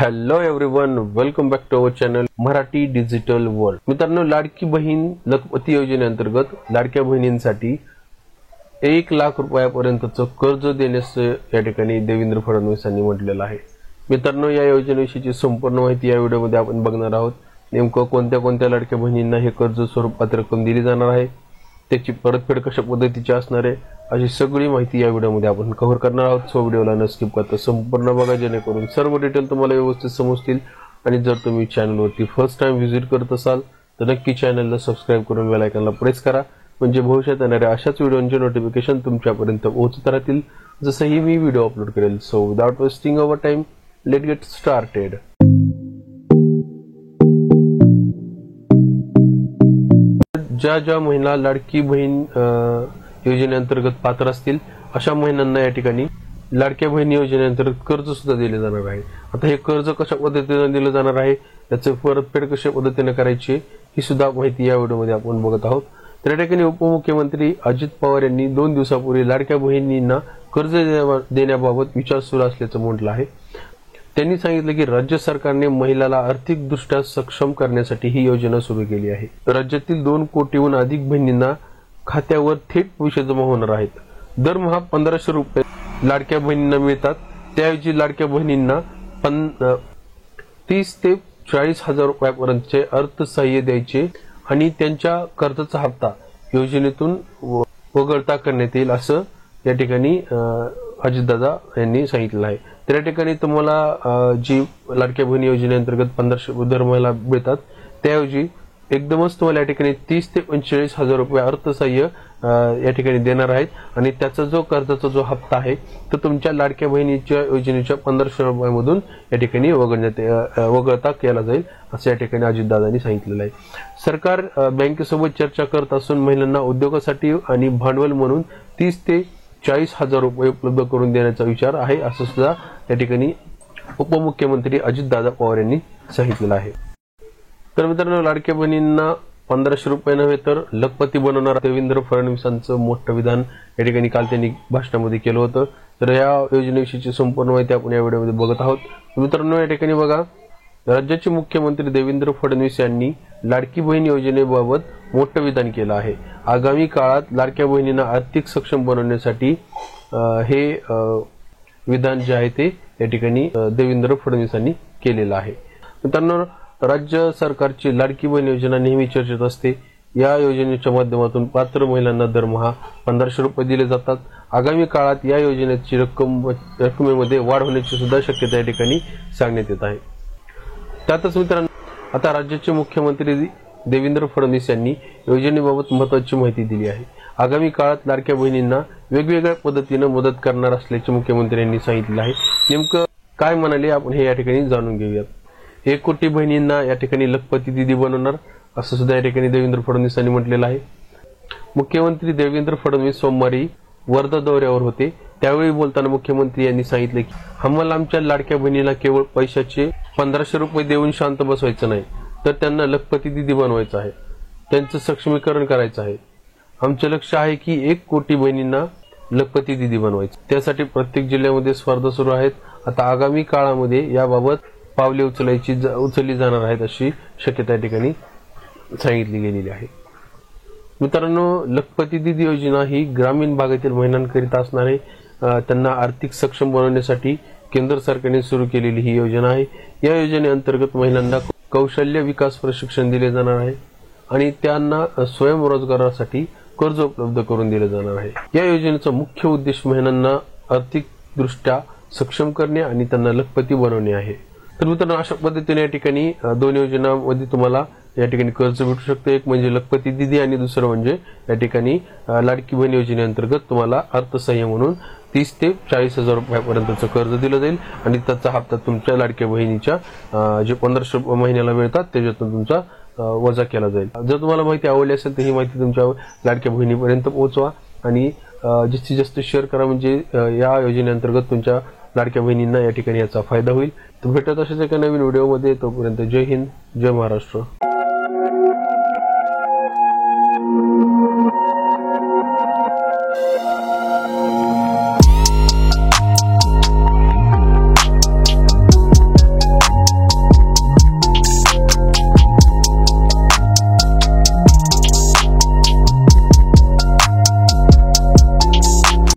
Hello everyone, welcome back to our channel Marathi digital world. मित्रांनो, लाडकी बहीण लखपती योजनेअंतर्गत लाडक्या बहिणींसाठी 1,00,000 रुपयापर्यंतचं कर्ज देण्याचं या ठिकाणी देवेंद्र फडणवीस यांनी म्हटलेलं आहे. मित्रांनो, या योजनेविषयीची संपूर्ण माहिती या व्हिडिओमध्ये आपण बघणार आहोत. नेमकं कोणत्या कोणत्या लाडक्या बहिणींना हे कर्ज स्वरूपात रक्कम दिली जाणार आहे, त्याची परतफेड कशा पद्धतीची असणार आहे, अशी सगळी माहिती या व्हिडिओमध्ये आपण कव्हर करणार आहोत. सो व्हिडिओला न स्किप करता संपूर्ण बघा, जेणेकरून सर्व डिटेल तुम्हाला व्यवस्थित समजतील. आणि जर तुम्ही चॅनलवरती फर्स्ट टाइम व्हिजिट करत असाल तर नक्की चॅनलला सबस्क्राइब करून बेल आयकॉनला प्रेस करा, म्हणजे भविष्यात येणाऱ्या अशाच व्हिडिओंचे नोटिफिकेशन तुमच्यापर्यंत पोहोचत राहतील जसंही मी व्हिडिओ अपलोड करेल. So without wasting our time, let get started. ज्या महिला लाडकी बहीण योजनेअंतर्गत पात्र असतील अशा महिलांना या ठिकाणी लाडक्या बहीण योजनेअंतर्गत कर्ज सुद्धा दिले जाणार आहे. आता हे कर्ज कशा पद्धतीने दिलं जाणार आहे, त्याचे परतफेड कशा पद्धतीने करायची, ही सुद्धा माहिती या व्हिडिओमध्ये आपण बघत आहोत. तर या ठिकाणी उपमुख्यमंत्री अजित पवार यांनी 2 दिवसापूर्वी लाडक्या बहिणींना कर्ज देण्याबाबत विचार सुरू असल्याचं म्हटलं आहे. त्यांनी सांगितलं की राज्य सरकारने महिलाला आर्थिकदृष्ट्या सक्षम करण्यासाठी ही योजना सुरू केली आहे. राज्यातील 2 कोटीहून अधिक बहिणींना खात्यावर थेट पैसे जमा होणार आहेत. दरमहा 1,500 रुपये लाडक्या बहिणींना मिळतात. त्याऐवजी लाडक्या बहिणींना 30 ते 40 हजार रुपयापर्यंतचे अर्थसहाय्य द्यायचे आणि त्यांच्या कर्जाचा हप्ता योजनेतून वगळता करण्यात येईल, असं या ठिकाणी अजितदादा यांनी सांगितलं आहे. तर या ठिकाणी तुम्हाला जी लाडक्या बहिणी योजनेअंतर्गत 1,500 दरमहाला मिळतात, त्याऐवजी एकदमच तुम्हाला या ठिकाणी 30 ते 45 हजार रुपये अर्थसहाय्य या ठिकाणी देणार आहेत. आणि त्याचा जो कर्जाचा जो हप्ता आहे तो तुमच्या लाडक्या बहिणीच्या योजनेच्या 1,500 रुपयामधून या ठिकाणी वगळता केला जाईल, असं या ठिकाणी अजितदादांनी सांगितलेलं आहे. सरकार बँकेसोबत चर्चा करत असून महिलांना उद्योगासाठी आणि भांडवल म्हणून 30 ते 40 हजार रुपये उपलब्ध करून देण्याचा विचार आहे, असं सुद्धा या ठिकाणी उपमुख्यमंत्री अजितदादा पवार यांनी सांगितलेलं आहे. तर मित्रांनो, लाडक्या बहिणींना 1,500 रुपये नव्हे तर लखपती बनवणार देवेंद्र फडणवीसांचं मोठं विधान या ठिकाणी काल त्यांनी भाषणामध्ये केलं होतं. तर या योजनेविषयीची संपूर्ण माहिती आपण या व्हिडिओमध्ये बघत आहोत. मित्रांनो, या ठिकाणी बघा, राज्याचे मुख्यमंत्री देवेंद्र फडणवीस यांनी लाडकी बहीण योजनेबाबत मोठं विधान केलं आहे. आगामी काळात लाडक्या बहिणींना आर्थिक सक्षम बनवण्यासाठी हे विधान जे आहे ते या ठिकाणी देवेंद्र फडणवीसांनी केलेलं आहे. मित्रांनो, राज्य सरकारची लाडकी बहीण योजना नेहमी चर्चेत असते. या योजनेच्या माध्यमातून पात्र महिलांना दरमहा 1,500 रुपये दिले जातात. आगामी काळात या योजनेची रकमेमध्ये वाढ होण्याची सुद्धा शक्यता या ठिकाणी सांगण्यात येत आहे. त्यातच मित्रांनो, आता राज्याचे मुख्यमंत्री देवेंद्र फडणवीस यांनी योजनेबाबत महत्त्वाची माहिती दिली आहे. आगामी काळात लाडक्या बहिणींना वेगवेगळ्या पद्धतीने मदत करणार असल्याचे मुख्यमंत्र्यांनी सांगितलं आहे. नेमकं काय म्हणाले आपण हे या ठिकाणी जाणून घेऊयात. 1 कोटी बहिणींना या ठिकाणी लखपती दिदी बनवणार, असं सुद्धा या ठिकाणी देवेंद्र फडणवीस यांनी म्हटलेलं आहे. मुख्यमंत्री देवेंद्र फडणवीस सोमवारी वर्धा दौऱ्यावर होते. त्यावेळी बोलताना मुख्यमंत्री यांनी सांगितलं की आम्हाला आमच्या लाडक्या बहिणीला केवळ पैशाचे 1,500 रुपये देऊन शांत बसवायचं नाही, तर त्यांना लखपती दिदी बनवायचं आहे, त्यांचं सक्षमीकरण करायचं आहे. आमचं लक्ष आहे की 1 कोटी बहिणींना लखपती दिदी बनवायचं. त्यासाठी प्रत्येक जिल्ह्यामध्ये स्पर्धा सुरू आहेत. आता आगामी काळामध्ये याबाबत पावले उचलली जाणार आहेत, अशी शक्यता या ठिकाणी सांगितली गेलेली आहे. मित्रांनो, लखपती दिदी योजना ही ग्रामीण भागातील महिलांकरिता असणार आहे. त्यांना आर्थिक सक्षम बनवण्यासाठी केंद्र सरकारने सुरू केलेली ही योजना आहे. या योजनेअंतर्गत महिलांना कौशल्य विकास प्रशिक्षण दिले जाणार आहे आणि त्यांना स्वयंरोजगारासाठी कर्ज उपलब्ध करून दिले जाणार आहे. या योजनेचा मुख्य उद्देश महिलांना आर्थिकदृष्ट्या सक्षम करणे आणि त्यांना लखपती बनवणे आहे. तर मित्रांनो, अशा पद्धतीने या ठिकाणी 2 योजनांमध्ये तुम्हाला या ठिकाणी कर्ज भेटू शकतं. एक म्हणजे लखपती दिदी आणि दुसरं म्हणजे या ठिकाणी लाडकी बहीण योजनेअंतर्गत तुम्हाला अर्थसहाय्य म्हणून 30 ते 40 हजार रुपयापर्यंतचं कर्ज दिलं जाईल आणि त्याचा हप्ता तुमच्या लाडक्या बहिणीच्या जे 1,500 रुपये महिन्याला मिळतात त्याच्यातून तुमचा वजा केला जाईल. जर तुम्हाला माहिती आवडली असेल तर ही माहिती तुमच्या लाडक्या बहिणीपर्यंत पोहोचवा आणि जास्तीत जास्त शेअर करा, म्हणजे या योजनेअंतर्गत तुमच्या लाडक्या बहिणींना या ठिकाणी याचा फायदा होईल. तर भेटत अशाच एका नवीन व्हिडिओमध्ये. तोपर्यंत जय हिंद, जय महाराष्ट्र.